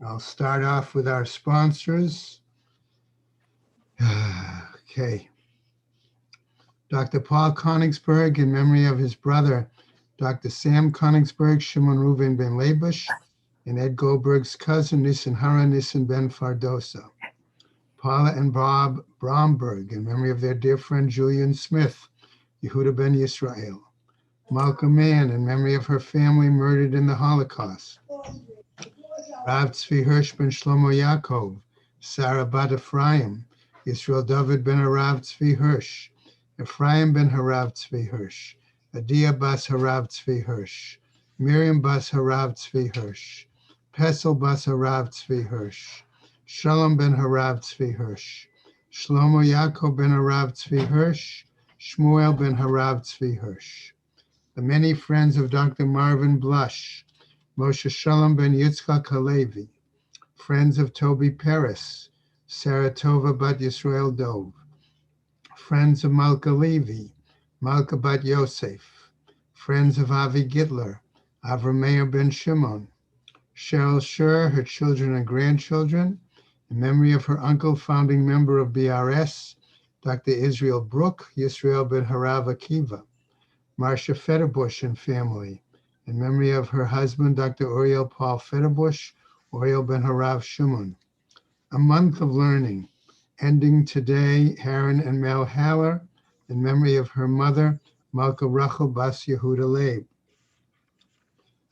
I'll start off with our sponsors. Okay. Dr. Paul Konigsberg, in memory of his brother, Dr. Sam Konigsberg, Shimon Reuven ben Labush, and Ed Goldberg's cousin, Nissen Hara Nissen ben Fardosa. Paula and Bob Bromberg, in memory of their dear friend Julian Smith, Yehuda ben Yisrael. Malcolm Mann, in memory of her family murdered in the Holocaust. Rav Tzvi Hirsch ben Shlomo Yaakov, Sarah bat Ephraim, Yisrael David ben Harav Tzvi Hirsch, Ephraim ben Harav Tzvi Hirsch, Adia bas Harav Tzvi Hirsch, Miriam bas Harav Tzvi Hirsch, Pesel bas Harav Tzvi Hirsch, Shalom ben Harav Tzvi Hirsch, Shlomo Yaakov ben Harav Tzvi Hirsch, Shmuel ben Harav Tzvi Hirsch. The many friends of Dr. Marvin Blush, Moshe Shalom ben Yitzchak Halevi, friends of Toby Peres, Sarah Tova bat Yisrael Dov, friends of Malka Levi, Malka bat Yosef, friends of Avi Gitler, Avram Meir ben Shimon, Cheryl Schur, her children and grandchildren, in memory of her uncle, founding member of BRS, Dr. Israel Brook, Yisrael ben Harav Akiva, Marcia Fetterbush and family, in memory of her husband, Dr. Oriel Paul Fetterbush, Oriel ben Harav Shimon. A month of learning, ending today, Haran and Mel Haller, in memory of her mother, Malka Rachel Bas Yehuda Leib.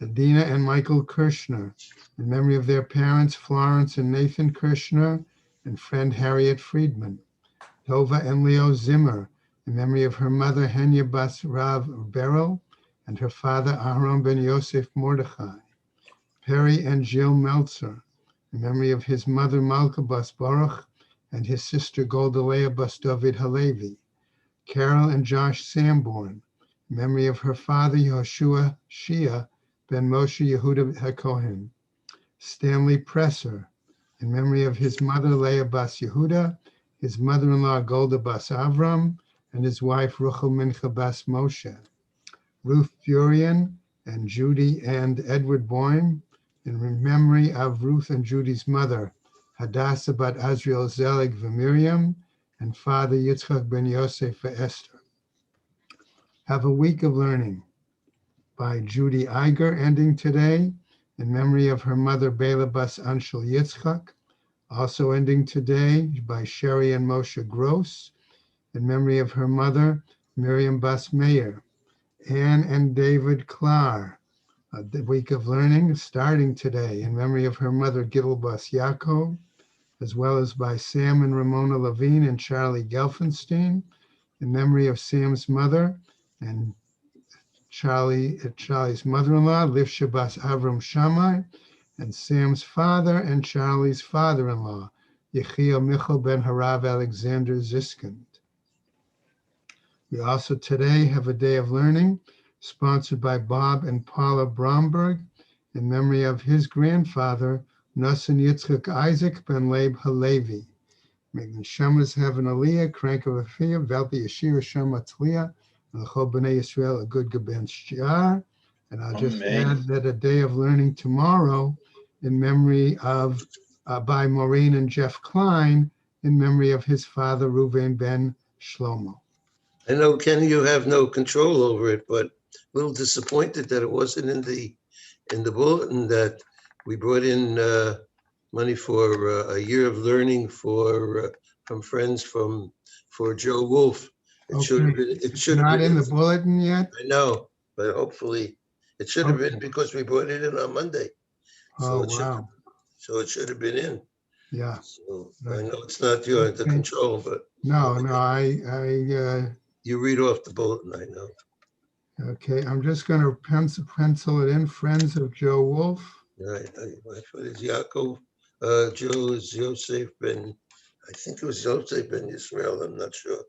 Adina and Michael Kirshner, in memory of their parents, Florence and Nathan Kirshner, and friend Harriet Friedman. Tova and Leo Zimmer, in memory of her mother, Henya Bas Rav Beryl, and her father, Aharon ben Yosef Mordechai. Perry and Jill Meltzer, in memory of his mother, Malka Bas Baruch, and his sister, Goldalea Bas David Halevi. Carol and Josh Sanborn, in memory of her father, Yehoshua Shia ben Moshe Yehuda HaKohen. Stanley Presser, in memory of his mother, Leah Bas Yehuda, his mother-in-law, Golda Bas Avram, and his wife, Ruchel Mincha Bas Moshe. Ruth Furian and Judy and Edward Boyne, in memory of Ruth and Judy's mother, Hadassah bat Azriel Zelig Miriam, and father Yitzchak ben Yosef for Esther. Have a week of learning by Judy Iger, ending today, in memory of her mother, Bela Bas Anshel Yitzchak. Also ending today by Sherry and Moshe Gross, in memory of her mother, Miriam Bas Meir. Anne and David Klar, the week of learning, starting today, in memory of her mother, Gidel Bas Yaakov, as well as by Sam and Ramona Levine and Charlie Gelfenstein, in memory of Sam's mother and Charlie's mother-in-law, Livsha Bas Avram Shammai, and Sam's father and Charlie's father-in-law, Yechiel Michal ben Harav Alexander Ziskind. We also today have a day of learning sponsored by Bob and Paula Bromberg in memory of his grandfather, Nosson Yitzchak Isaac ben Leib Halevi. May the Neshamas have an aliyah, crank of a fear, velti yashir Shema Tzliah, and the Chol B'nai Yisrael a good gebench shiar. And I'll just add that a day of learning tomorrow in memory of, by Maureen and Jeff Klein, in memory of his father, Reuven ben Shlomo. I know, Ken, you have no control over it, but a little disappointed that it wasn't in the bulletin that we brought in money for a year of learning from friends for Joe Wolf. It should have been. It should have Not been in the bulletin yet? I know, but hopefully it should have been, because we brought it in on Monday. Oh, wow. So it should have been in. Yeah. So I know it's not your the control, but no, I you read off the bulletin, I know. Okay, I'm just going to pencil it in. Friends of Joe Wolf. Right. What is Yaakov? Joe is Yosef ben, I think it was Yosef ben Yisrael. I'm not sure.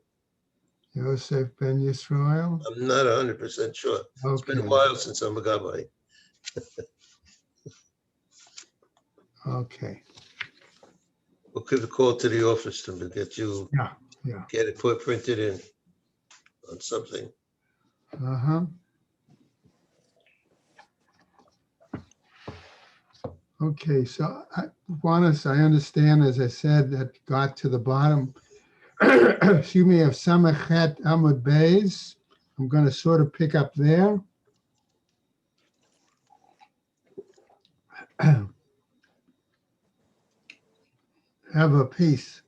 Yosef ben Yisrael? I'm not 100% sure. Okay. It's been a while since I'm a gabbai. Okay. We'll give a call to the office to get you, get it printed in on something. Uh-huh. Okay, so I understand, as I said, that got to the bottom, excuse me, of Samachet Amud Beis. I'm going to sort of pick up there. Have a piece.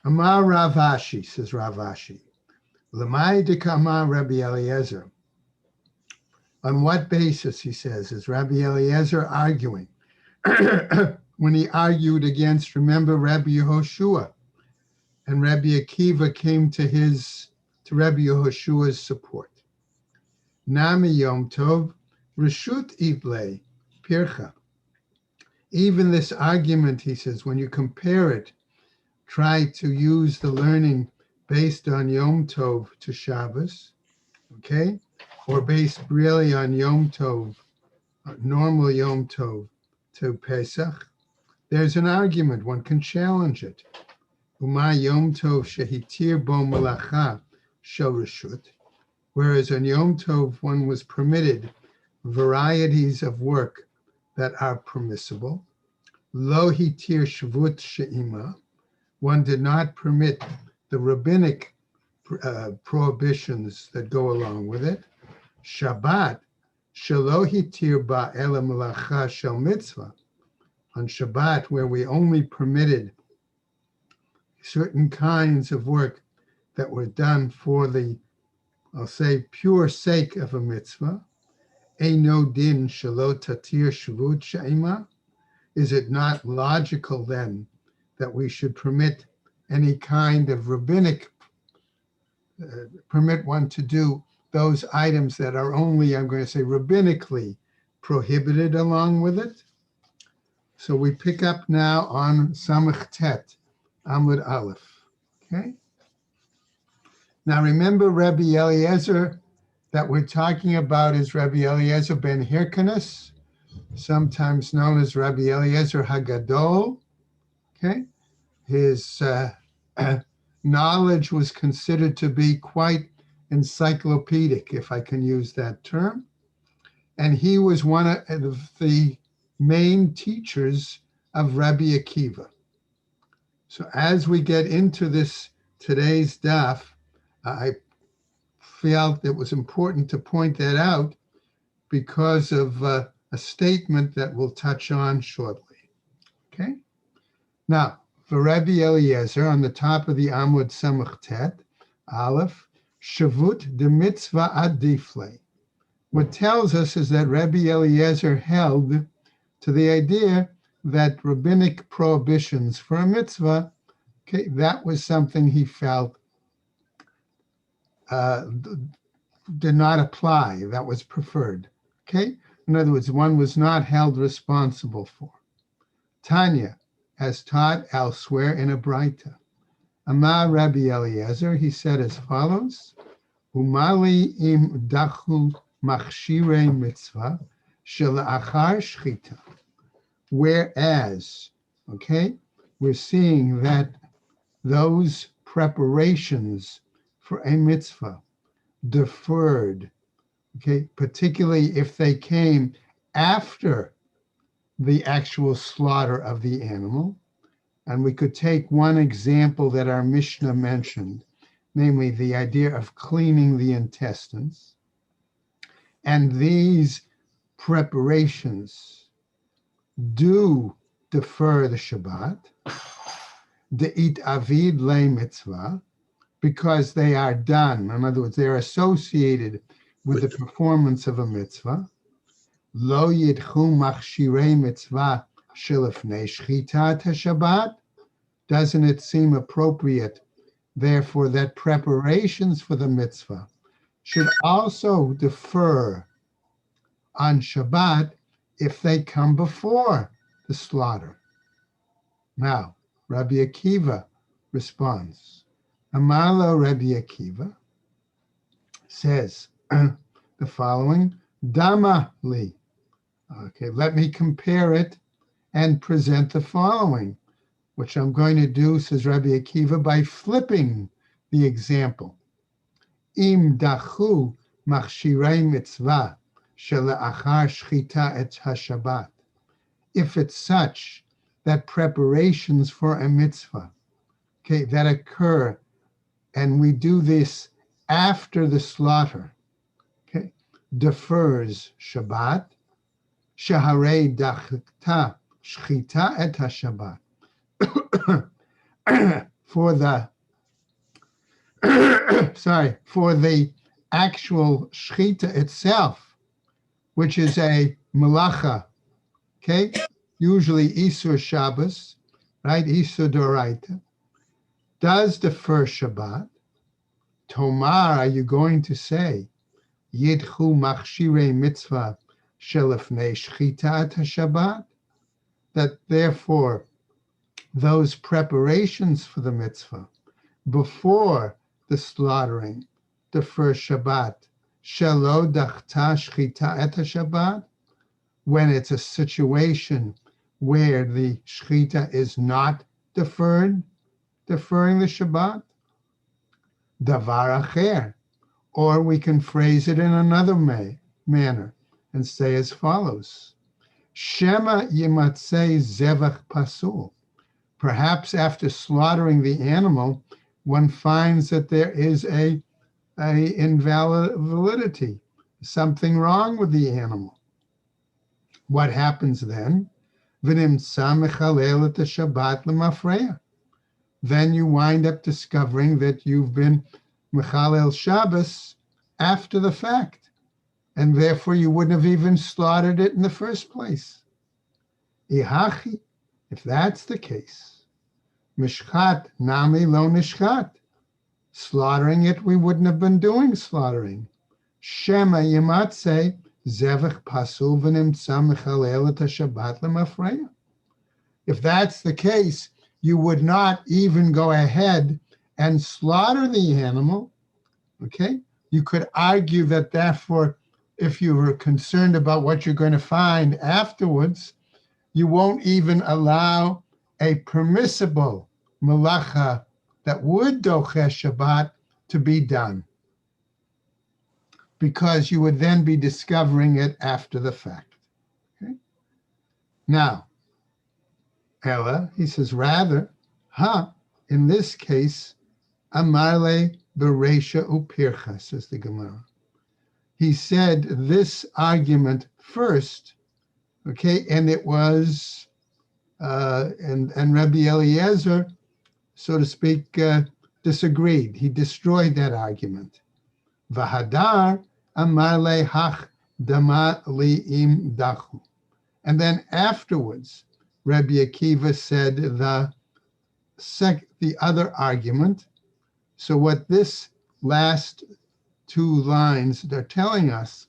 Amar Ravashi, says Ravashi. Lamai Dikama Rabbi Eliezer. On what basis, he says, is Rabbi Eliezer arguing? When he argued against, remember, Rabbi Yehoshua, and Rabbi Akiva came to Rabbi Yehoshua's support. Nami Yom Tov, Reshut Ible, Pircha. Even this argument, he says, when you compare it, try to use the learning based on Yom Tov to Shabbos, okay? Or based really on Yom Tov, normal Yom Tov to Pesach. There's an argument, one can challenge it. Uma Yom Tov shehitir bo malacha shel reshut. Whereas on Yom Tov, one was permitted varieties of work that are permissible. Lo hitir shvut she'ima. One did not permit the rabbinic prohibitions that go along with it. Shabbat, shelo hitir ba ela malacha shel mitzvah. On Shabbat, where we only permitted certain kinds of work that were done for the, I'll say, pure sake of a mitzvah. Eino din shelo tatir shvut she'ima. Is it not logical then that we should permit any kind of rabbinic, permit one to do those items that are only, I'm going to say, rabbinically prohibited along with it? So we pick up now on Samach Tet, Amud Aleph. Okay. Now remember Rabbi Eliezer that we're talking about is Rabbi Eliezer ben Hyrcanus, sometimes known as Rabbi Eliezer Hagadol. Okay. His knowledge was considered to be quite encyclopedic, if I can use that term. And he was one of the main teachers of Rabbi Akiva. So as we get into this today's daf, I felt it was important to point that out because of a statement that we'll touch on shortly. Okay? Now, for Rabbi Eliezer, on the top of the Amud Samach Tet, Aleph, Shavut de Mitzvah Adifle. What tells us is that Rabbi Eliezer held to the idea that rabbinic prohibitions for a mitzvah, okay, that was something he felt did not apply, that was preferred. Okay? In other words, one was not held responsible for. Tanya, as taught elsewhere in a Braita. Amar Rabbi Eliezer, he said as follows, Umali im dachu machshirei mitzvah shela'achar shchita. Whereas, okay, we're seeing that those preparations for a mitzvah deferred, okay, particularly if they came after the actual slaughter of the animal. And we could take one example that our Mishnah mentioned, namely the idea of cleaning the intestines. And these preparations do defer the Shabbat, de'it avid le mitzvah, because they are done. In other words, they're associated with the performance of a mitzvah. Lo yidchu machshirei mitzvah shelifnei shchitat haShabbat. Doesn't it seem appropriate, therefore, that preparations for the mitzvah should also defer on Shabbat if they come before the slaughter? Now, Rabbi Akiva responds. Amalo Rabbi Akiva says the following, Dama li. Okay, let me compare it and present the following, which I'm going to do, says Rabbi Akiva, by flipping the example. Im dachu machshirei mitzvah shela'achar shchita et haShabbat. if it's such that preparations for a mitzvah, okay, that occur, and we do this after the slaughter, okay, defers Shabbat, shaharei dachta shchita et Shabbat. For the for the actual shchita itself, which is a malacha, okay, usually Isur Shabbos, right, Isur Doraita, does defer Shabbat. Tomar, are you going to say, Yidchu machshirei mitzvah shelefnei shchita Shabbat? That therefore those preparations for the mitzvah before the slaughtering defer Shabbat, shelo dachta shchita et Shabbat, when it's a situation where the shchita is not deferring the Shabbat, davar acher. Or we can phrase it in another manner and say as follows: Shema yimatzei zevach pasul. Perhaps after slaughtering the animal, one finds that there is a invalid validity, something wrong with the animal. What happens then? V'nimtza mechalel et Shabbat l'mafreya. Then you wind up discovering that you've been mechalel Shabbos after the fact, and therefore you wouldn't have even slaughtered it in the first place. Ihachi, if that's the case, mishchat nami lo nishchat. Slaughtering it, we wouldn't have been doing slaughtering. Shema yimatze zevach pasul v'nimtza mechalel et Shabbat l'mafreya. If that's the case, you would not even go ahead and slaughter the animal, okay? You could argue that therefore, if you were concerned about what you're going to find afterwards, you won't even allow a permissible malacha that would dochesh Shabbat to be done, because you would then be discovering it after the fact. Okay? Now, Ella, he says, rather, in this case, amarle beresha upircha, says the Gemara. He said this argument first, okay, and it was, and Rabbi Eliezer, so to speak, disagreed. He destroyed that argument. Vahadar amarle hach dama li'im dachu. And then afterwards, Rabbi Akiva said the other argument. So what this last two lines are telling us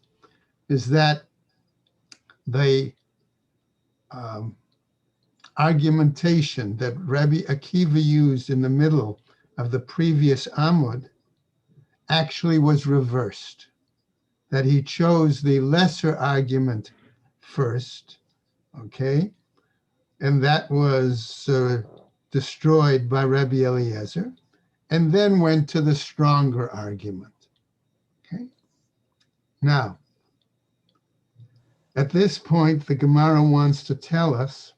is that the argumentation that Rabbi Akiva used in the middle of the previous Amud actually was reversed, that he chose the lesser argument first, okay, and that was destroyed by Rabbi Eliezer, and then went to the stronger argument, okay? Now, at this point, the Gemara wants to tell us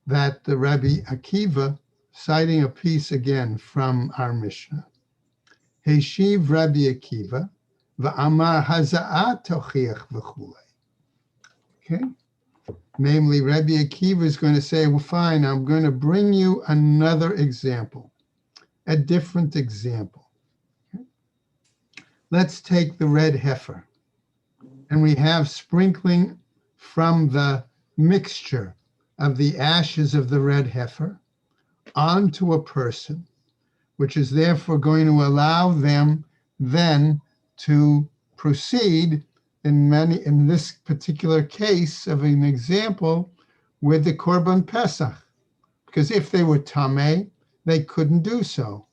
that the Rabbi Akiva, citing a piece again from our Mishnah, Heshiv Rabbi Akiva, va'amar haza'at tochiach v'chulei. Okay? Namely, Rabbi Akiva is going to say, well, fine, I'm going to bring you another example, a different example. Okay? Let's take the red heifer. And we have sprinkling from the mixture of the ashes of the red heifer onto a person, which is therefore going to allow them then to proceed in this particular case of an example with the Korban Pesach. Because if they were tameh, they couldn't do so.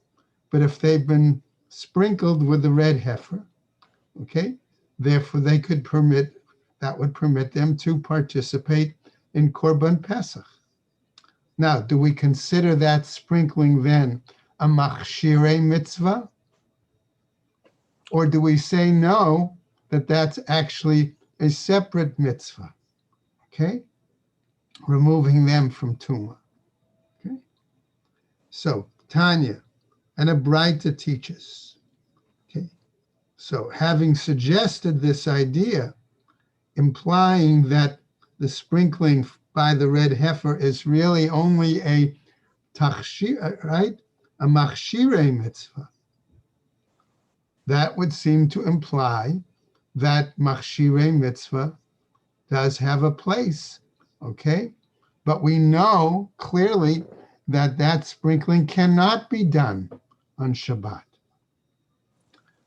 But if they've been sprinkled with the red heifer, okay, therefore they could that would permit them to participate in Korban Pesach. Now, do we consider that sprinkling then a machshirei mitzvah? Or do we say no, that that's actually a separate mitzvah, okay? Removing them from Tuma, okay? So, Tanya, and a Braita teaches, okay? So, having suggested this idea, implying that the sprinkling by the red heifer is really only a tachshir, right? A machshire mitzvah. That would seem to imply that machshire mitzvah does have a place, okay? But we know clearly that that sprinkling cannot be done on Shabbat.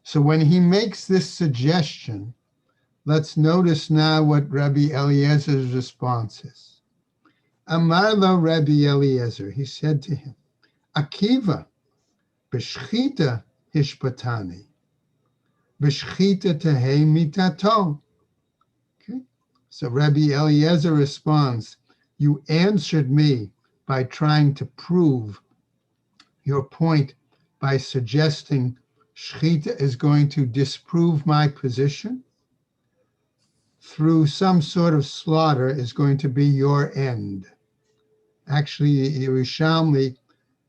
So when he makes this suggestion, let's notice now what Rabbi Eliezer's response is. Amar lo Rabbi Eliezer, he said to him, Akiva, b'shchita hishpatani, b'shchita tehei mitato. Okay, so Rabbi Eliezer responds, you answered me by trying to prove your point by suggesting shchita is going to disprove my position. Through some sort of slaughter is going to be your end. Actually, Yerushalmi,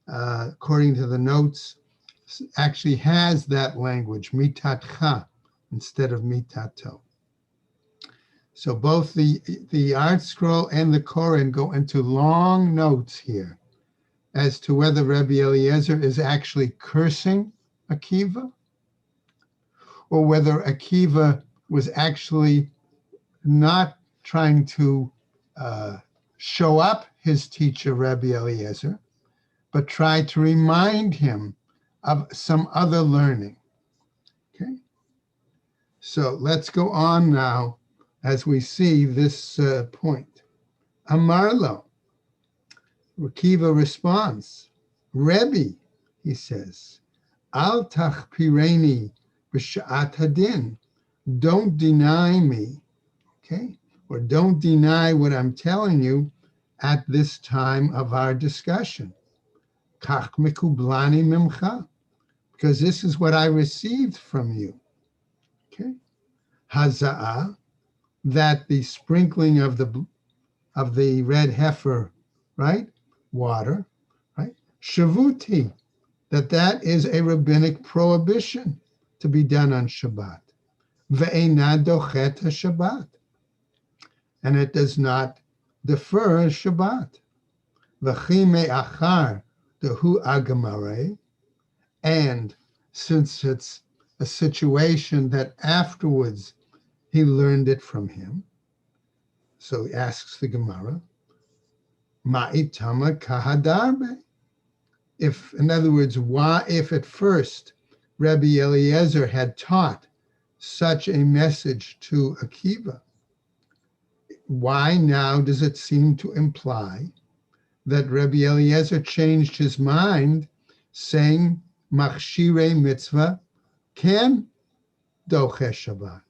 according to the notes, actually has that language, mitatcha, instead of mitato. So both the Art Scroll and the Koran go into long notes here as to whether Rabbi Eliezer is actually cursing Akiva or whether Akiva was actually not trying to show up his teacher, Rabbi Eliezer, but try to remind him of some other learning. Okay, so let's go on now as we see this point. Amarlo, Akiva responds, Rebbe, he says, Al tachpireni b'sha'at hadin, don't deny me, okay? Or don't deny what I'm telling you at this time of our discussion. Kach mikublani mimcha, because this is what I received from you, okay? Haza'ah, that the sprinkling of the red heifer, right? Water, right? Shavuti, that is a rabbinic prohibition to be done on Shabbat. Ve'ena dochet Shabbat, and it does not defer Shabbat. V'chi me'achar dehu agamare, and since it's a situation that afterwards he learned it from him, so he asks the Gemara, Ma'itama kahadarbe. If, in other words, why, if at first Rabbi Eliezer had taught such a message to Akiva, why now does it seem to imply that Rabbi Eliezer changed his mind, saying Machshire mitzvah can doche Shabbat?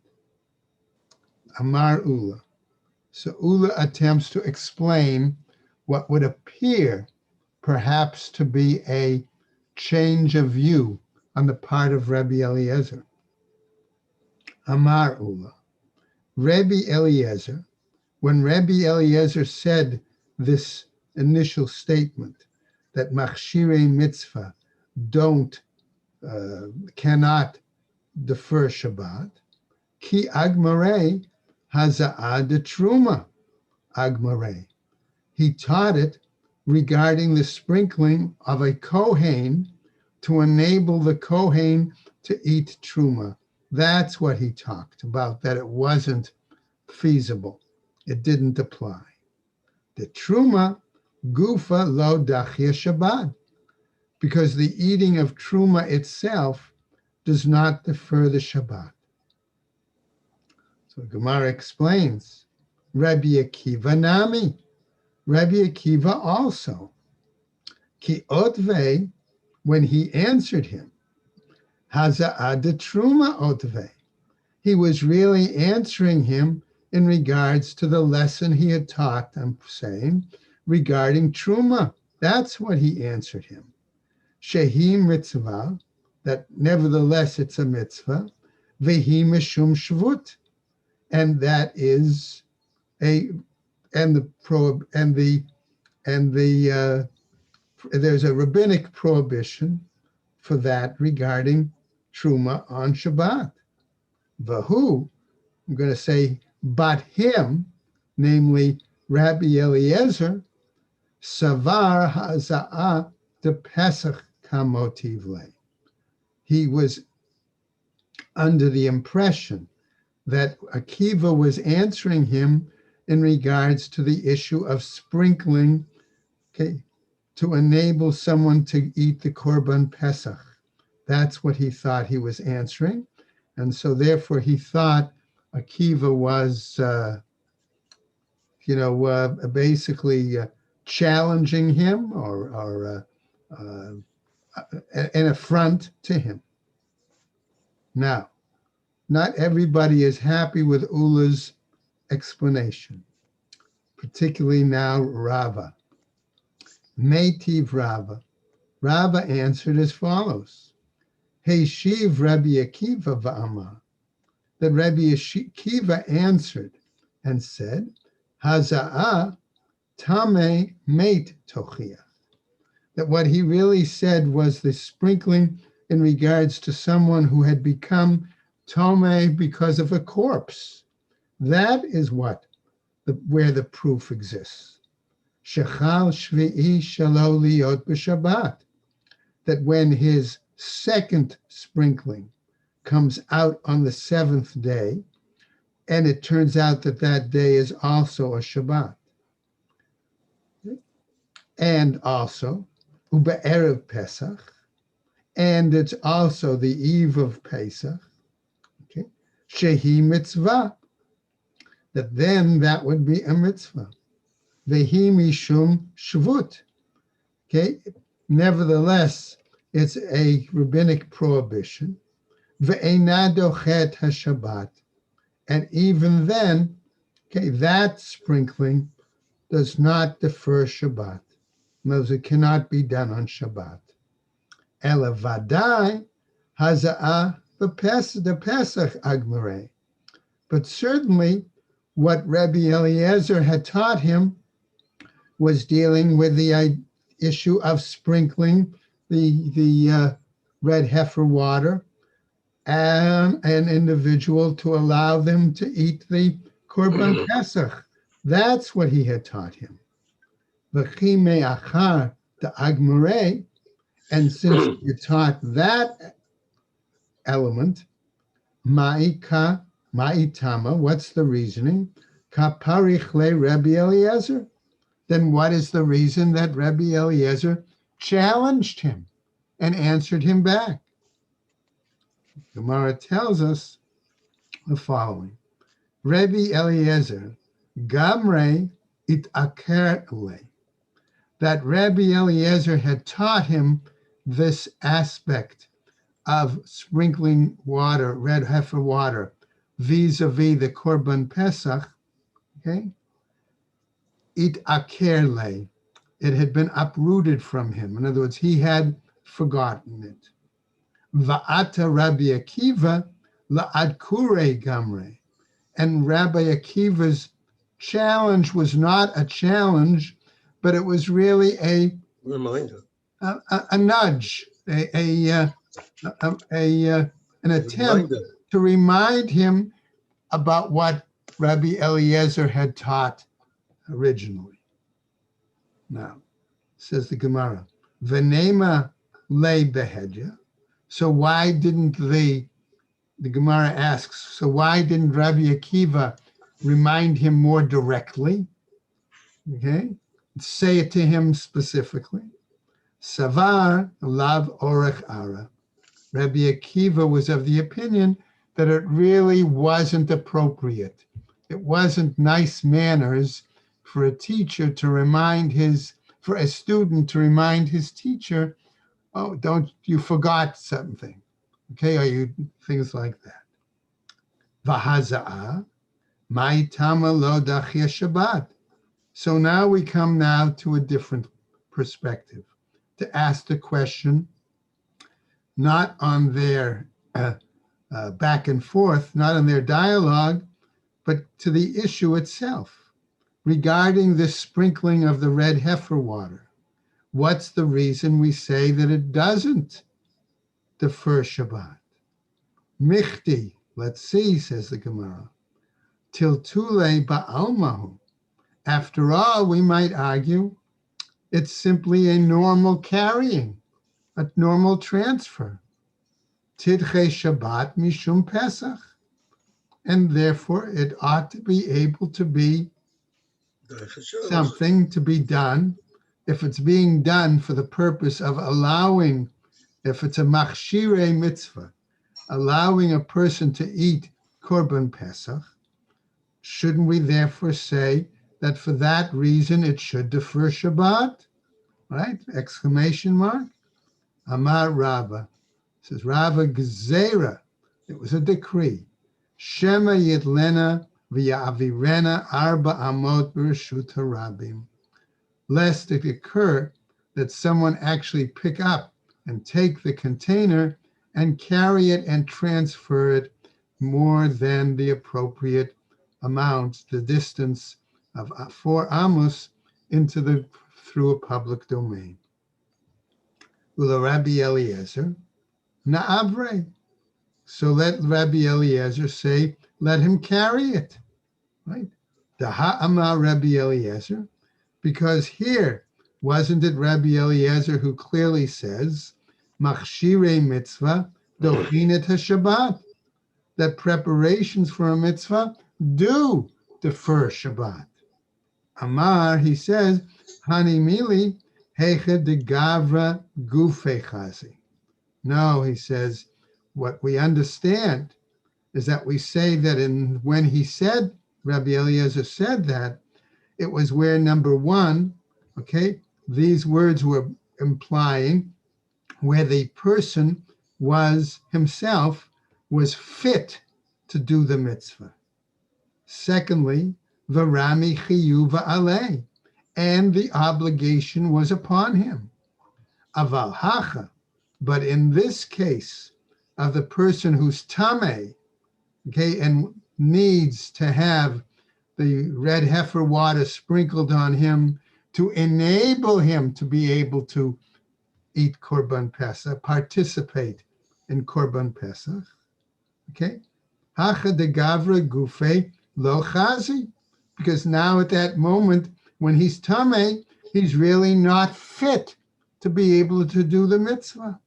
Amar Ula. So Ula attempts to explain what would appear perhaps to be a change of view on the part of Rabbi Eliezer. Amar Ula. Rabbi Eliezer, when Rabbi Eliezer said this initial statement that Machshire mitzvah cannot defer Shabbat, ki agmarei haza'ah de truma agmarei. He taught it regarding the sprinkling of a Kohen to enable the Kohen to eat truma. That's what he talked about, that it wasn't feasible. It didn't apply. The truma gufa lo dachya Shabbat, because the eating of truma itself does not defer the Shabbat. So Gemara explains, Rabbi Akiva nami, Rabbi Akiva also, ki otve, when he answered him, haza'ah de truma otve, he was really answering him in regards to the lesson he had taught, I'm saying, regarding truma. That's what he answered him. Shehi mitzvah, that nevertheless it's a mitzvah, vehi mishum shvut, and that is a and the pro and the there's a rabbinic prohibition for that regarding truma on Shabbat. Vahu, I'm going to say, but him, namely Rabbi Eliezer, savar haza'ah de Pesach kamotivle. He was under the impression that Akiva was answering him in regards to the issue of sprinkling, okay, to enable someone to eat the Korban Pesach. That's what he thought he was answering. And so therefore he thought Akiva was, basically challenging him or an affront to him. Now, not everybody is happy with Ula's explanation, particularly now Rava. Meitiv Rava. Rava answered as follows. Heishiv Rabbi Akiva va'amar. That Rabbi Akiva answered and said, Haza'ah tame meit tochiach. That what he really said was the sprinkling in regards to someone who had become tome because of a corpse. That is where the proof exists. Shechal shvi'i shalo liot b'Shabbat. That when his second sprinkling comes out on the seventh day, and it turns out that that day is also a Shabbat. And also, ube'erev Pesach, and it's also the eve of Pesach, okay? Shehi mitzvah, that then that would be a mitzvah. Vehi mishum shvut, okay? Nevertheless, it's a rabbinic prohibition. Ve'ena dochet haShabbat, and even then, okay, that sprinkling does not defer Shabbat. In other words, it cannot be done on Shabbat. Ela vadai haza'ah the Pesach agmarei. But certainly, what Rabbi Eliezer had taught him was dealing with the issue of sprinkling the red heifer water and an individual to allow them to eat the Korban Pesach. That's what he had taught him. V'chi me'achar the agmarei, and since you taught that element, ma'itama, what's the reasoning? Kaparich le Rabbi Eliezer. Then what is the reason that Rabbi Eliezer challenged him and answered him back? Gemara tells us the following. Rabbi Eliezer, gamre it aker le. That Rabbi Eliezer had taught him this aspect of sprinkling water, red heifer water, vis-a-vis the Korban Pesach, okay? It aker le. It had been uprooted from him. In other words, he had forgotten it. Va'ata Rabbi Akiva la'adkure gamre. And Rabbi Akiva's challenge was not a challenge, but it was really a Reminder. A nudge, an attempt Reminder. to remind him about what Rabbi Eliezer had taught originally. Now, says the Gemara, Venema le behedya. So why didn't the Gemara asks, so why didn't Rabbi Akiva remind him more directly? Okay, say it to him specifically. Savar lav orech ara. Rabbi Akiva was of the opinion that it really wasn't appropriate. It wasn't nice manners for a teacher to remind for a student to remind his teacher, oh, you forgot something. Okay, or you things like that. V'haza'ah, ma'itama lo dachya Shabbat. So now we come to a different perspective, to ask the question, not on their back and forth, not on their dialogue, but to the issue itself regarding the sprinkling of the red heifer water. What's the reason we say that it doesn't defer Shabbat? Michti, let's see, says the Gemara. Tiltule ba'almahu. After all, we might argue it's simply a normal carrying, a normal transfer. Tidche Shabbat mishum Pesach. And therefore, it ought to be able to be something to be done. If it's being done for the purpose of allowing, if it's a machshire mitzvah, allowing a person to eat korban Pesach, shouldn't we therefore say that for that reason it should defer Shabbat? Right? Exclamation mark. Amar Rava. Says Rava Gezerah. It was a decree. Shema Yitlena v'Yavirena Arba Amot B'Reshut Harabim. Lest it occur that someone actually pick up and take the container and carry it and transfer it more than the appropriate amount, the distance of 4 amos through a public domain. Ula Rabbi Eliezer, Na'avre. So let Rabbi Eliezer say, let him carry it, right? Daha Amar Rabbi Eliezer, because here, wasn't it Rabbi Eliezer who clearly says, Machshire mitzvah dochinet haShabbat, that preparations for a mitzvah do defer Shabbat. Amar, he says, Hani mili hecha de gavra gufe chazi. No, he says, what we understand is that we say that when he said, Rabbi Eliezer said that, it was where number one, okay, these words were implying where the person himself was fit to do the mitzvah. Secondly, Varami chiyuva alei, and the obligation was upon him. Aval hacha, but in this case of the person who's tameh, okay, and needs to have the red heifer water sprinkled on him to enable him to be able to eat Korban Pesach, participate in Korban Pesach, okay? Hacha de gavra gufe lo chazi, because now at that moment when he's tameh, he's really not fit to be able to do the mitzvah.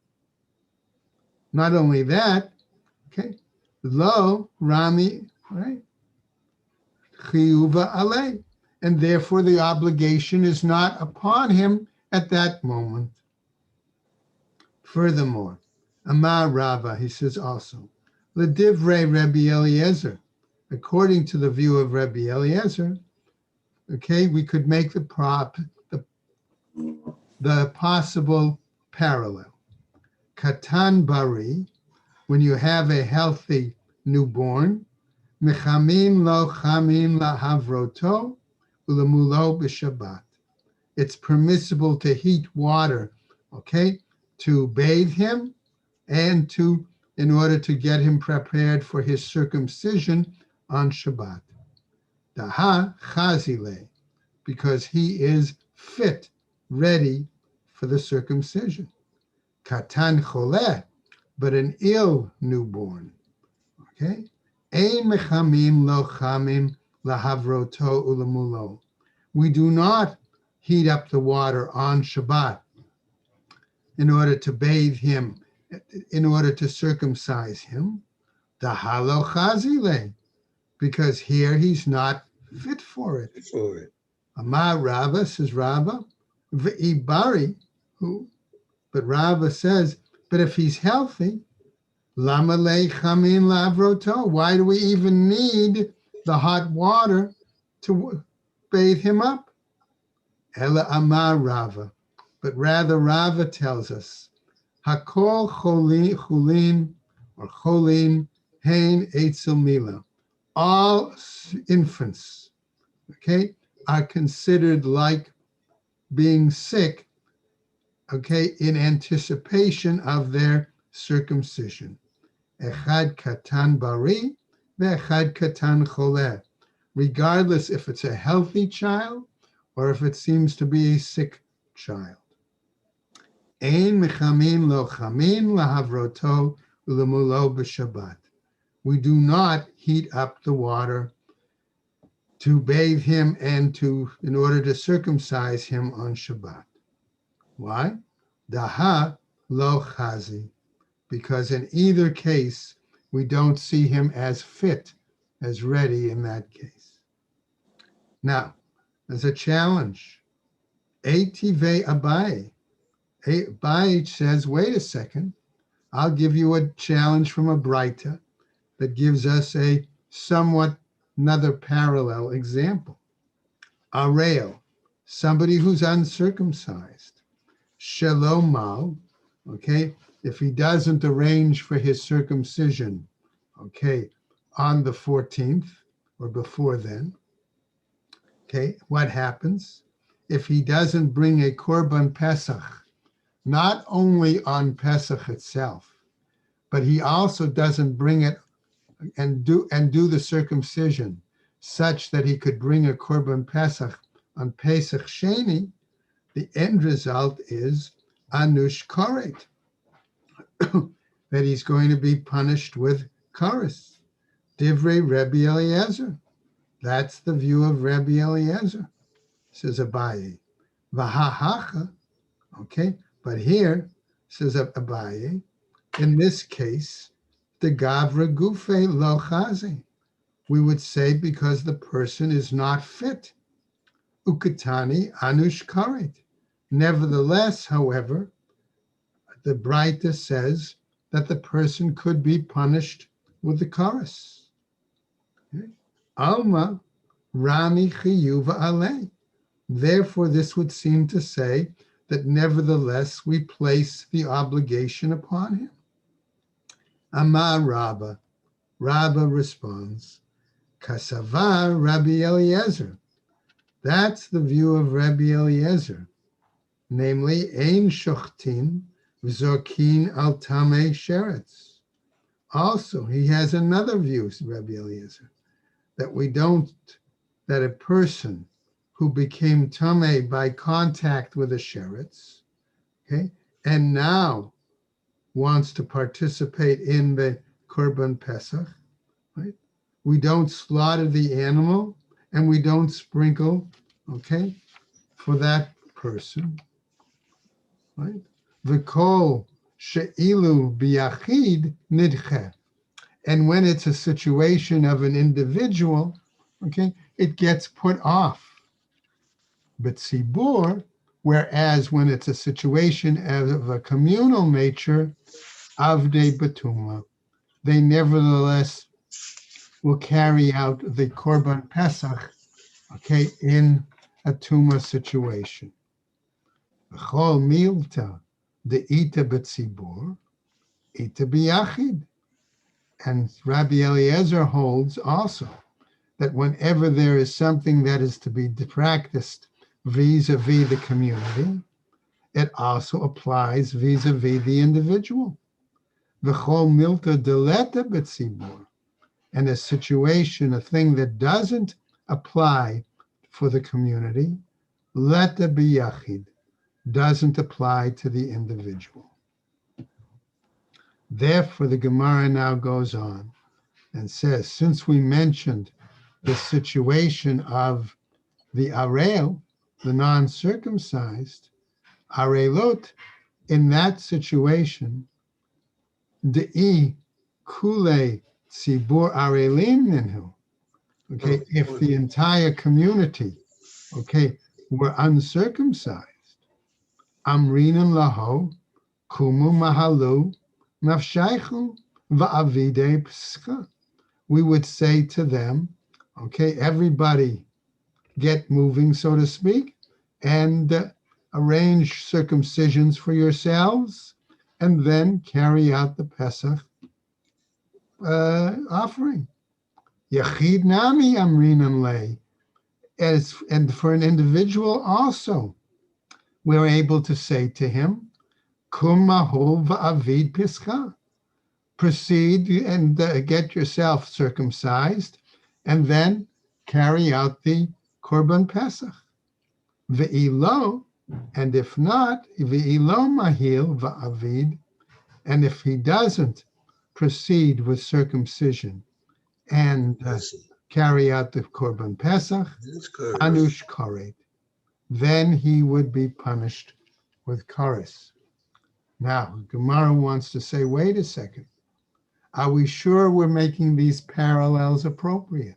Not only that, okay, lo rami, right? Chiyuva alei, and therefore the obligation is not upon him at that moment. Furthermore, Amar Rava, he says also, L'divrei Rabbi Eliezer, according to the view of Rabbi Eliezer, okay, we could make the possible parallel. Katan bari, when you have a healthy newborn, mechamin lo chamin lahavroto ulemulo b'Shabbat. It's permissible to heat water, okay, to bathe him and in order to get him prepared for his circumcision on Shabbat. Daha chazile, because he is fit, ready for the circumcision. Katan choleh, but an ill newborn, okay? Ein mechamim lo chamim lahavroto ulemulo. We do not heat up the water on Shabbat in order to bathe him, in order to circumcise him. Dahalo chazile, because here he's not fit for it. Amar Rava, says Rava, v'ibari, but Rava says, but if he's healthy, lama le chamin lavroto, why do we even need the hot water to bathe him up? Ela Amar Rava, but rather Rava tells us, Hakol chulin or cholin hein eitzel mila. All infants, okay, are considered like being sick, okay, in anticipation of their circumcision. Echad katan bari ve'echad katan choleh, regardless if it's a healthy child or if it seems to be a sick child. Ein mechamin lo chamin lahavroto ulemulo b'Shabbat. We do not heat up the water to bathe him and in order to circumcise him on Shabbat. Why? Daha lo chazi, because in either case, we don't see him as fit, as ready in that case. Now, there's a challenge. Etive Abai. Abai says, wait a second, I'll give you a challenge from a Braita that gives us a somewhat another parallel example. Areo, somebody who's uncircumcised. Shelomal, okay, if he doesn't arrange for his circumcision, okay, on the 14th or before then, okay, what happens? If he doesn't bring a Korban Pesach, not only on Pesach itself, but he also doesn't bring it and do the circumcision such that he could bring a Korban Pesach on Pesach Sheni, the end result is Anush Koret, that he's going to be punished with Karis. Divrei Rebbe Eliezer. That's the view of Rebbe Eliezer, says Abaye. Vahahacha, okay, but here, says Abaye, in this case, the Gavra Gufe Lo Chaze. We would say because the person is not fit. Ukatani Anush Karet. Nevertheless, however, the Braita says that the person could be punished with the chorus. Alma Rami Chiyuva Ale. Therefore, this would seem to say that nevertheless we place the obligation upon him. Amar Rabba. Rabba responds, Kasavar Rabbi Eliezer. That's the view of Rabbi Eliezer. Namely, Ein Shochtin V'Zorkin Al Tamei Sheretz. Also, he has another view, Rabbi Eliezer, that a person who became Tamei by contact with a Sheretz, okay, and now wants to participate in the Korban Pesach, right? We don't slaughter the animal and we don't sprinkle, okay, for that person, right? V'kol she'ilu biyachid nidche. And when it's a situation of an individual, okay, it gets put off. But tzibur, whereas when it's a situation of a communal nature, avdei betuma, they nevertheless will carry out the Korban Pesach, okay, in a Tuma situation. Chol milta de ita betzibur, ita biyachid. And Rabbi Eliezer holds also that whenever there is something that is to be practiced vis-a-vis the community, it also applies vis-a-vis the individual. V'chol milta deleta betzibur. And a situation, a thing that doesn't apply for the community, leta biyachid, doesn't apply to the individual. Therefore, the Gemara now goes on and says, since we mentioned the situation of the arel, the non-circumcised, arelot, in that situation, de'i kule tzibur arelim minhu, okay, if the entire community, okay, were uncircumcised, amrinan laho, kumu mahalu, nafshaychu, va'avide pscha. We would say to them, okay, everybody get moving, so to speak, and arrange circumcisions for yourselves, and then carry out the Pesach offering. Yachid nami amrinan lei. And for an individual also, we're able to say to him, Kum mahol va'avid pischa. proceed and get yourself circumcised, and then carry out the Korban Pesach. Ve'ilo, and if not, ve'ilo mahil va'avid, and if he doesn't proceed with circumcision and I see. carry out the Korban Pesach, That's correct. anush karet, then he would be punished with kares. Now, Gemara wants to say, wait a second. Are we sure we're making these parallels appropriate?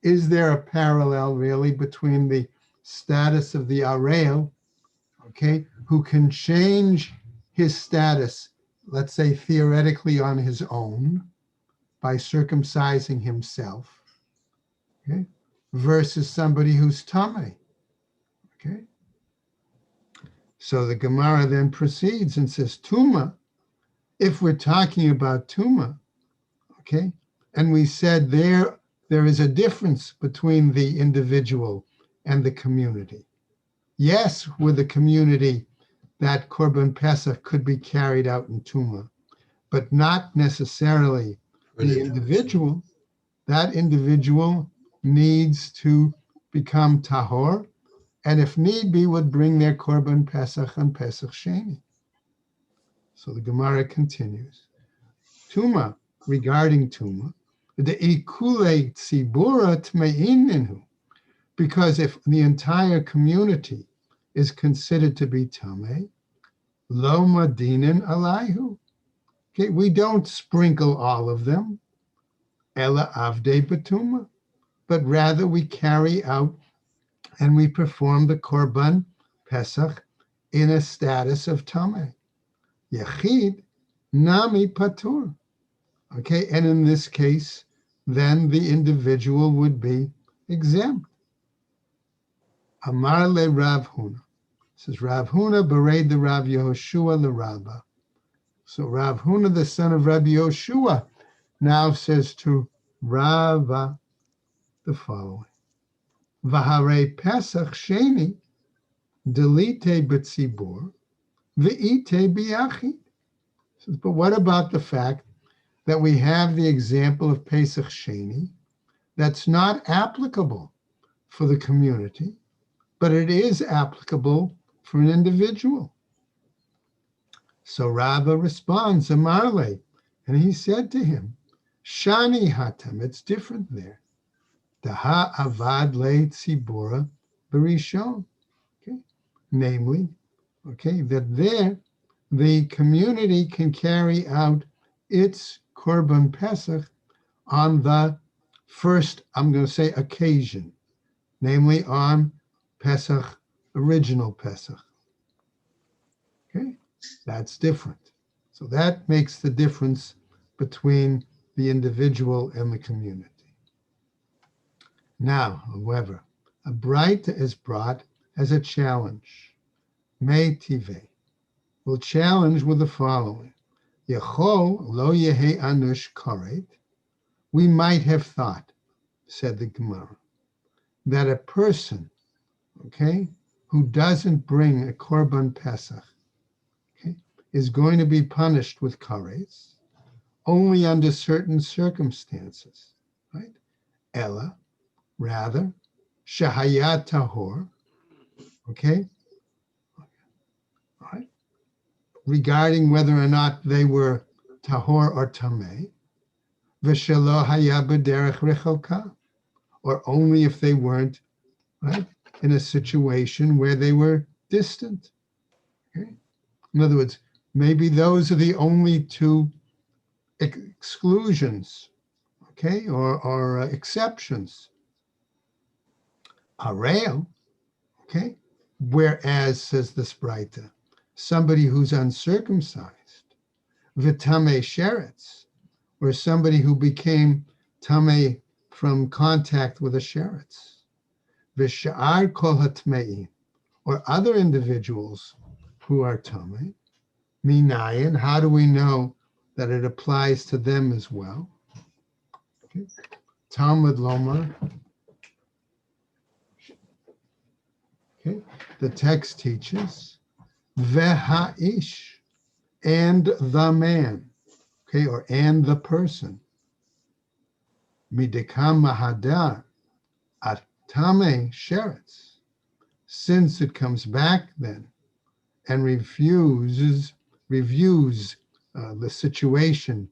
Is there a parallel really between the status of the Arel, okay, who can change his status, let's say theoretically on his own, by circumcising himself, okay, versus somebody who's Tameh, okay? So the Gemara then proceeds and says, Tuma, if we're talking about Tuma, okay, and we said there is a difference between the individual and the community. Yes, with the community, that Korban Pesach could be carried out in Tuma, but not necessarily the individual. That individual needs to become Tahor, and if need be, would bring their Korban Pesach and Pesach Sheni. So the Gemara continues. Tuma, regarding Tuma, the ikule tzibura tmein minhu, because if the entire community is considered to be tameh, lo madinin alayhu. Okay, we don't sprinkle all of them, ela avde betuma, but rather we carry out and we perform the korban pesach in a status of tameh. Yechid nami patur. Okay, and in this case, then the individual would be exempt. Amar le Rav Huna. Says Rav Huna bereid the Rav Yehoshua le Rabba. So Rav Huna, the son of Rabbi Yehoshua, now says to Rava the following. Vahare Pesach Sheni delite betzibur ve'ite biyachid. Says, but what about the fact that we have the example of Pesach Sheni that's not applicable for the community, but it is applicable for an individual? So Rava responds, Amarle, and he said to him, Shani hatam, it's different there. Daha avad le tzibura berishon. Okay, namely, okay, that there the community can carry out its Korban Pesach on the first, I'm going to say, occasion, namely on Pesach, original Pesach. Okay, that's different. So that makes the difference between the individual and the community. Now, however, a Braita is brought as a challenge. Mei tive will challenge with the following. Yechol lo yehe anush karet. We might have thought, said the Gemara, that a person, okay, who doesn't bring a Korban Pesach, okay, is going to be punished with kares only under certain circumstances, right? Ella, rather, shahayat tahor, okay, all right, regarding whether or not they were tahor or tameh, v'shelo haya b'derech rechalka, or only if they weren't, right, in a situation where they were distant. Okay? In other words, maybe those are the only two exclusions, okay, or exceptions. Arel, okay, whereas, says the Spraita, somebody who's uncircumcised, vitame sheretz, or somebody who became tame from contact with a sheretz, v'sha'ar kol hatme'in, or other individuals who are tame, minayin, how do we know that it applies to them as well? Okay. Talmud Lomar. Okay. The text teaches veha'ish, and the man. okay, or and the person, midekam mahadar atame sheretz, since it comes back then and reviews the situation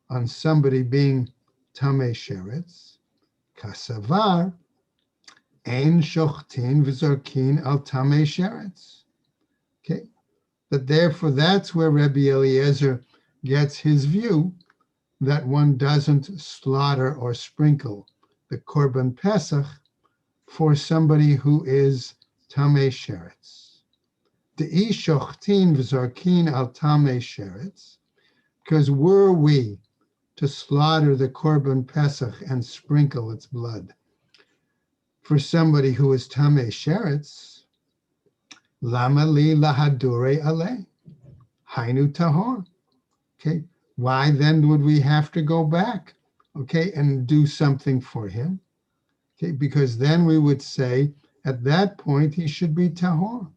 on somebody being tamei sheretz, kasavar ein shochtin v'zorkin al tamei sheretz. Okay, that therefore that's where Rabbi Eliezer gets his view that one doesn't slaughter or sprinkle the korban pesach for somebody who is tamei sheretz. De'i shochtin v'zorkin al tamei sheretz, because were we to slaughter the korban pesach and sprinkle its blood for somebody who is tamei sheretz, lama li lahadure ale, hainu tahor. Okay, why then would we have to go back, okay, and do something for him? Okay, because then we would say at that point he should be tahor.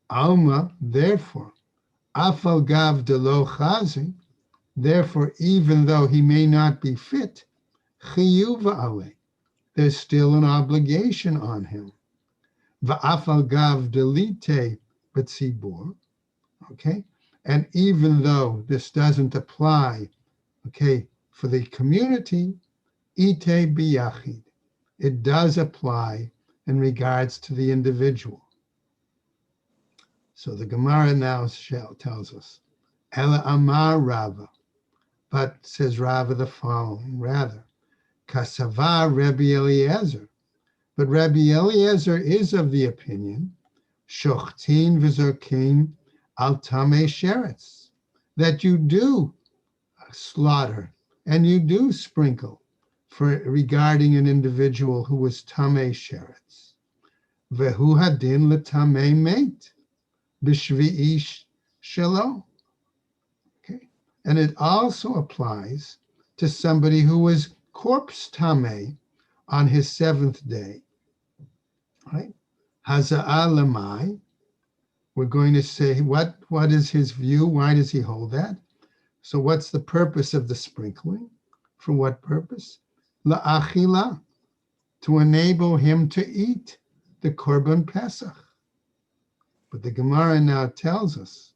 Alma, therefore, afal gav de lo chazi, therefore, even though he may not be fit, chiyuva ale, there's still an obligation on him. Va'afal gav delite betzibur, okay, and even though this doesn't apply, okay, for the community, ite biyachid, it does apply in regards to the individual. So the Gemara now tells us, Ela Amar Rava, but says Rava the following, rather, Kasavar Rabbi Eliezer, but Rabbi Eliezer is of the opinion, Shochtin v'zorkin al tamei sheretz, that you do slaughter and you do sprinkle for regarding an individual who was tamei sheretz. Vehu hadin l'tamei meit b'shvi'i shelo. Okay, and it also applies to somebody who was corpse tamei on his seventh day. Right? Haza'ah lamai. We're going to say what is his view? Why does he hold that? So what's the purpose of the sprinkling? For what purpose? La'achila, to enable him to eat the korban pesach. But the Gemara now tells us,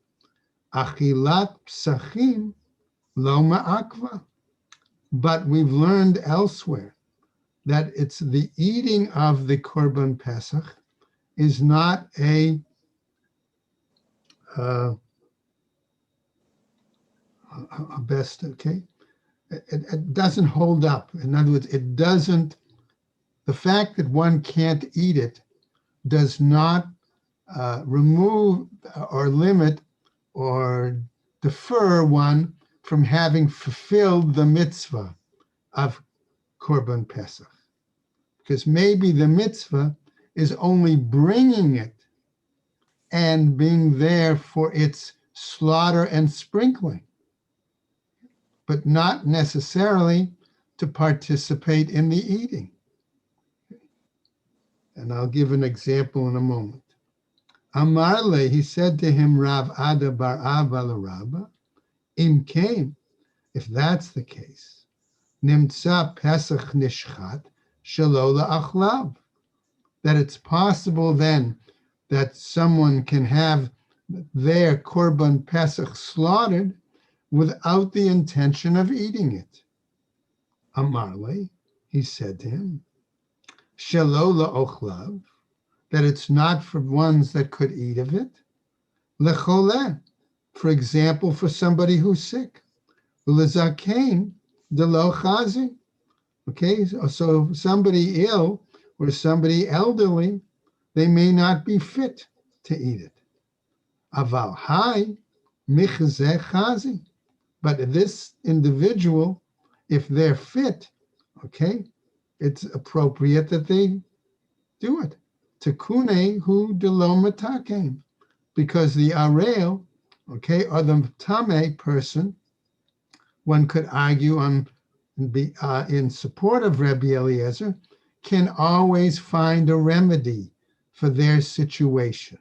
achilat psachim lo ma'akva. But we've learned elsewhere that it's the eating of the korban pesach is not a best, okay? It doesn't hold up. In other words, it doesn't, the fact that one can't eat it does not remove or limit or defer one from having fulfilled the mitzvah of korban pesach. Because maybe the mitzvah is only bringing it and being there for its slaughter and sprinkling, but not necessarily to participate in the eating. And I'll give an example in a moment. Amarle, he said to him, Rav Ada bar Ava l'Rabba, im came, if that's the case, nimtza pesach nishchat shelo la'achlav, that it's possible then that someone can have their korban pesach slaughtered without the intention of eating it. Amarle, he said to him, shelo la'ochlav, that it's not for ones that could eat of it. Lecholeh, for example, for somebody who's sick. Lezakein de lo chazi. Okay, so somebody ill or somebody elderly, they may not be fit to eat it. Aval hai michzeh chazi. But this individual, if they're fit, okay, it's appropriate that they do it. Tekune hu de lo matakem, because the arel, okay, or the tame person, one could argue on be in support of Rabbi Eliezer, can always find a remedy for their situation.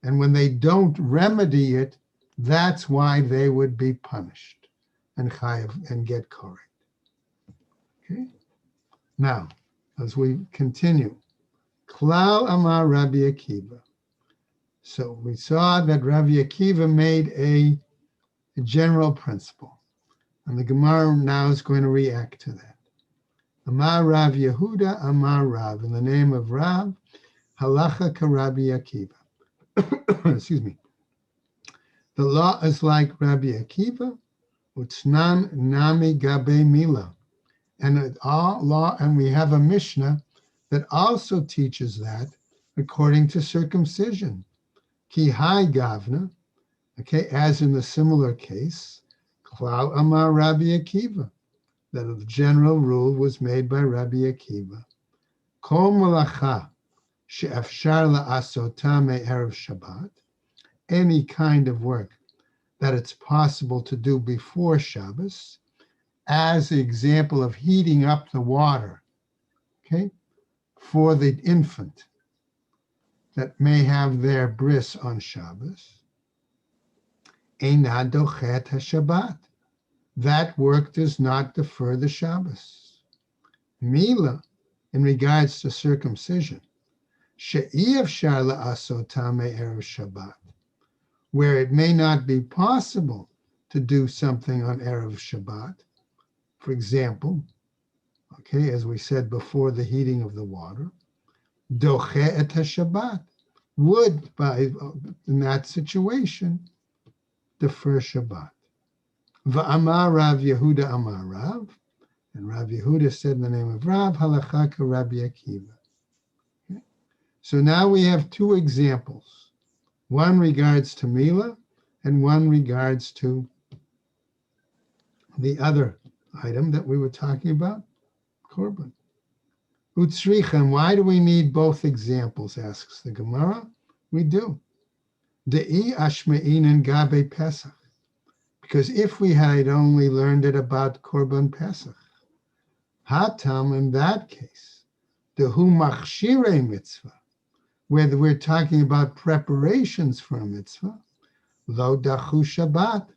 And when they don't remedy it, That's why they would be punished and chayav and get korban. Okay. Now, as we continue, Klal Amar Rabbi Akiva. So we saw that Rabbi Akiva made a general principle, and the Gemara now is going to react to that. Amar Rav Yehuda, Amar Rav, in the name of Rav, halacha ka Rabbi Akiva. Excuse me. The law is like Rabbi Akiva, utznan nami gabe mila, and all law, and we have a Mishnah that also teaches that according to circumcision. Ki hai gavna, okay, as in the similar case, Klau Amar Rabbi Akiva, that the general rule was made by Rabbi Akiva. Kol malacha she'afshar la'asota me'erev Shabbat, any kind of work that it's possible to do before Shabbos, as the example of heating up the water, okay, for the infant that may have their bris on Shabbos, eina dochet haShabbat. That work does not defer the Shabbos. Mila, in regards to circumcision, she'iyavshar la'asota me'erev Shabbat, where it may not be possible to do something on Erev Shabbat. For example, okay, as we said before, the heating of the water, doche et Shabbat, would, in that situation, defer Shabbat. Va'amar Rav Yehuda Amar Rav, and Rav Yehuda said in the name of Rav, halacha ka Rabbi Akiva. Okay. So now we have two examples. One regards to Mila, and one regards to the other item that we were talking about, Korban. Utzrichem, why do we need both examples, asks the Gemara. We do. De'i ashme'inen gabe Pesach. Because if we had only learned it about Korban Pesach, Hatam, in that case, Dehu machshirei mitzvah, where we're talking about preparations for a mitzvah, lo dachu Shabbat,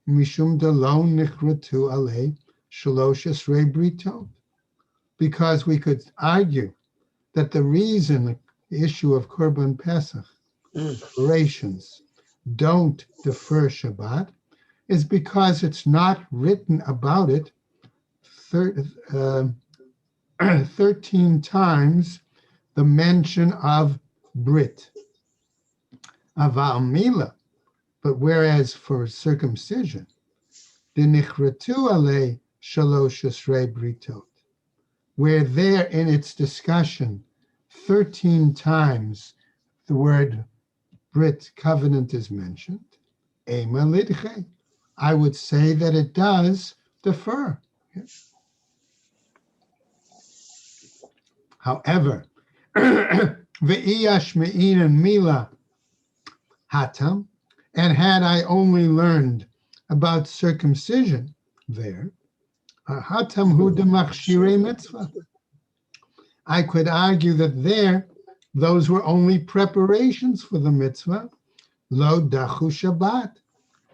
mishum de lo nichratu alei shalosh esrei britot. Because we could argue that the reason the issue of Korban Pesach preparations don't defer Shabbat is because it's not written about it 13 times the mention of Brit, Aval Mila. But whereas for circumcision, the Nichratu alei shalosh esrei britot, where there in its discussion 13 times the word Brit, covenant, is mentioned, Ema lidche, I would say that it does defer. However, ve'iyash me'inan mila hatam, and had I only learned about circumcision there, hatam hu demachshirei mitzvah, I could argue that there, those were only preparations for the mitzvah, lo dachu Shabbat,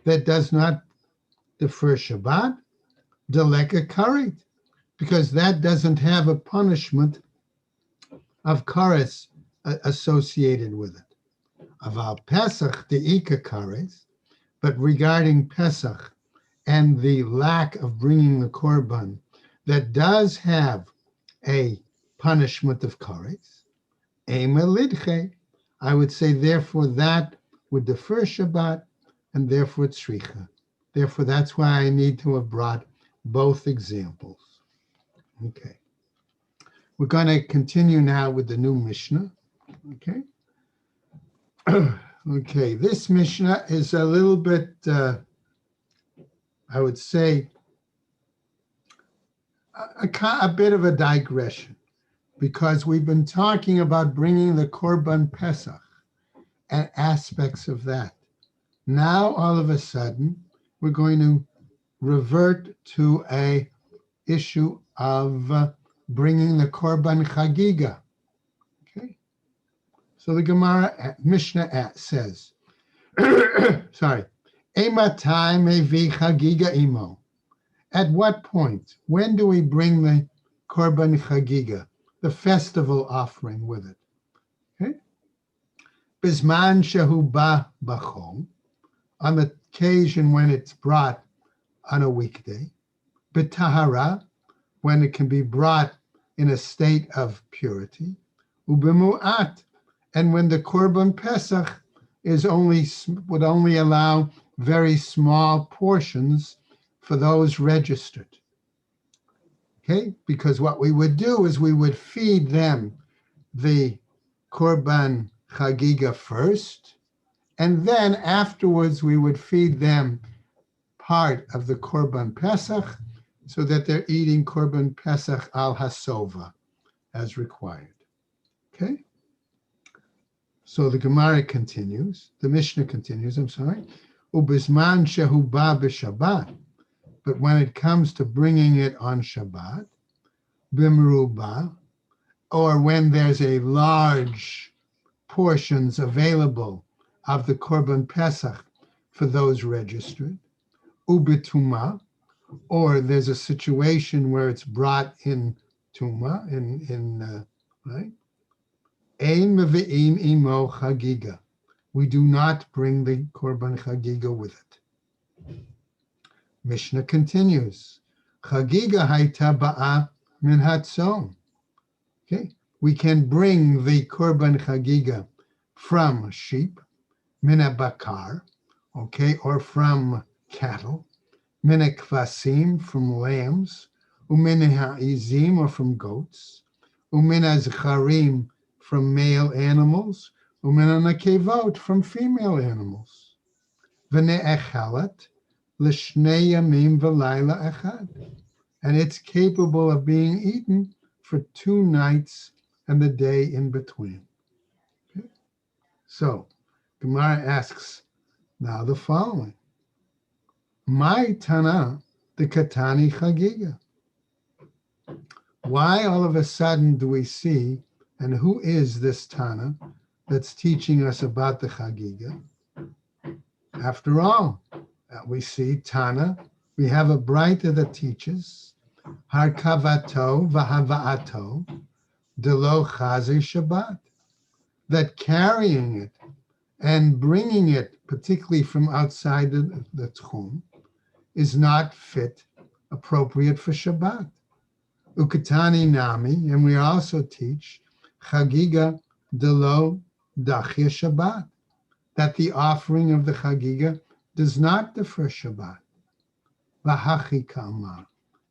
that does not defer Shabbat, deleka karet, because that doesn't have a punishment of kares associated with it. Aval Pesach de'ika kares, but regarding Pesach and the lack of bringing the korban, that does have a punishment of kares, ema lidche, I would say therefore that would defer Shabbat, and therefore tzricha. Therefore, that's why I need to have brought both examples. Okay. We're going to continue now with the new Mishnah. Okay. Okay, this Mishnah is a little bit, I would say, a bit of a digression, because we've been talking about bringing the Korban Pesach and aspects of that. Now, all of a sudden, we're going to revert to a issue of bringing the Korban Chagiga. Okay, so the Gemara Mishnah says, sorry, Ematai mevi chagiga imo. At what point? When do we bring the korban chagiga, the festival offering with it? Okay. Bisman shehu ba bachol, on the occasion when it's brought on a weekday. B'tahara, when it can be brought in a state of purity. Ubimu'at, and when the korban pesach would only allow very small portions for those registered. Okay, because what we would do is we would feed them the korban chagiga first, and then afterwards we would feed them part of the korban pesach, so that they're eating korban pesach al hasova as required. Okay. So the Gemara continues, the Mishnah continues, Ubizman shehu ba b'Shabbat, but when it comes to bringing it on Shabbat, bimruba, or when there's a large portions available of the korban pesach for those registered, ubituma, or there's a situation where it's brought in tuma, right? Ein mevi'im imo chagiga. We do not bring the korban chagiga with it. Mishnah continues. Chagiga haita ba'a min hatzon. Okay, we can bring the korban chagiga from sheep, min bakar, okay, or from cattle, min kvasim, from lambs, umin ha'izim, or from goats, umin azcharim, from male animals, umin nakevot, from female animals. V'ne'echalat l'shnei yamim v'layla echad, and it's capable of being eaten for 2 nights and the day in between. Okay. So, Gemara asks now the following: My Tana, the Katani Chagiga. Why all of a sudden do we see, and who is this Tana that's teaching us about the Chagiga? After all, we see Tana, we have a Braita that teaches Harkavato v'hava'ato delo chazi Shabbat, that carrying it and bringing it, particularly from outside the Tchum, is not fit, appropriate for Shabbat. Ukatani nami, and we also teach Chagiga delo dachya Shabbat, that the offering of the Chagiga does not defer Shabbat. Lahachi kama.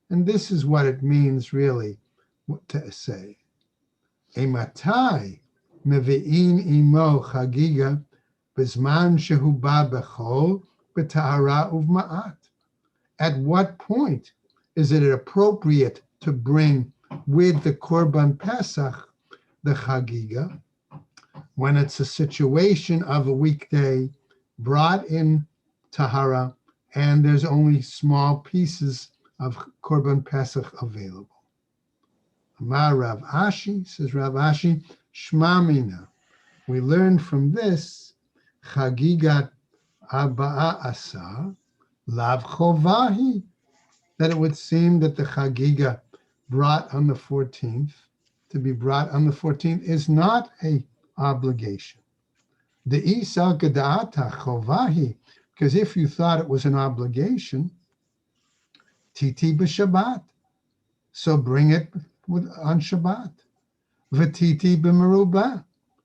And this is what it means really to say. Ematai mevi'in imo Chagiga bizman shehu ba bechol b'tahara uvma'at. At what point is it appropriate to bring with the Korban Pesach the Chagiga? When it's a situation of a weekday brought in Tahara and there's only small pieces of Korban Pesach available. Amar Rav Ashi, says Rav Ashi, Shmamina. We learn from this Chagigat Arba'a Asar Lav Chovahi, that it would seem that the Chagiga brought on the 14th, to be brought on the 14th, is not a obligation. The Isa Gadata Chovahi, because if you thought it was an obligation, Titi b'Shabbat, so bring it on Shabbat. V'titi b'Meruba,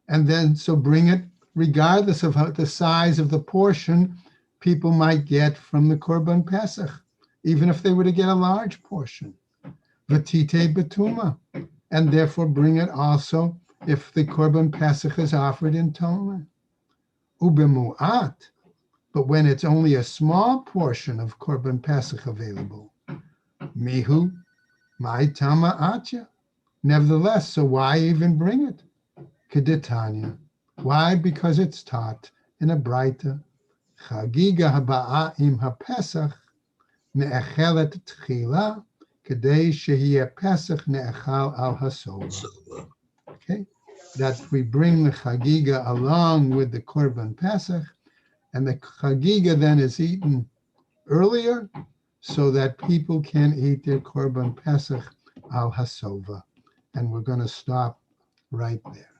and then so bring it regardless of the size of the portion people might get from the Korban Pesach, even if they were to get a large portion. V'tite betuma, and therefore bring it also if the Korban Pesach is offered in Toma. Ubemu'at, but when it's only a small portion of Korban Pesach available, mihu, my tama atya. Nevertheless, so why even bring it? Kedetanya. Why? Because it's taught in a Braita. Chagiga haba'a im haPesach ne'echelet tchila kedei shehiyeh Pesach ne'echal al hasova. Okay, that we bring the Chagiga along with the Korban Pesach, And the chagiga then is eaten earlier so that people can eat their korban pesach al hasova. And we're going to stop right there.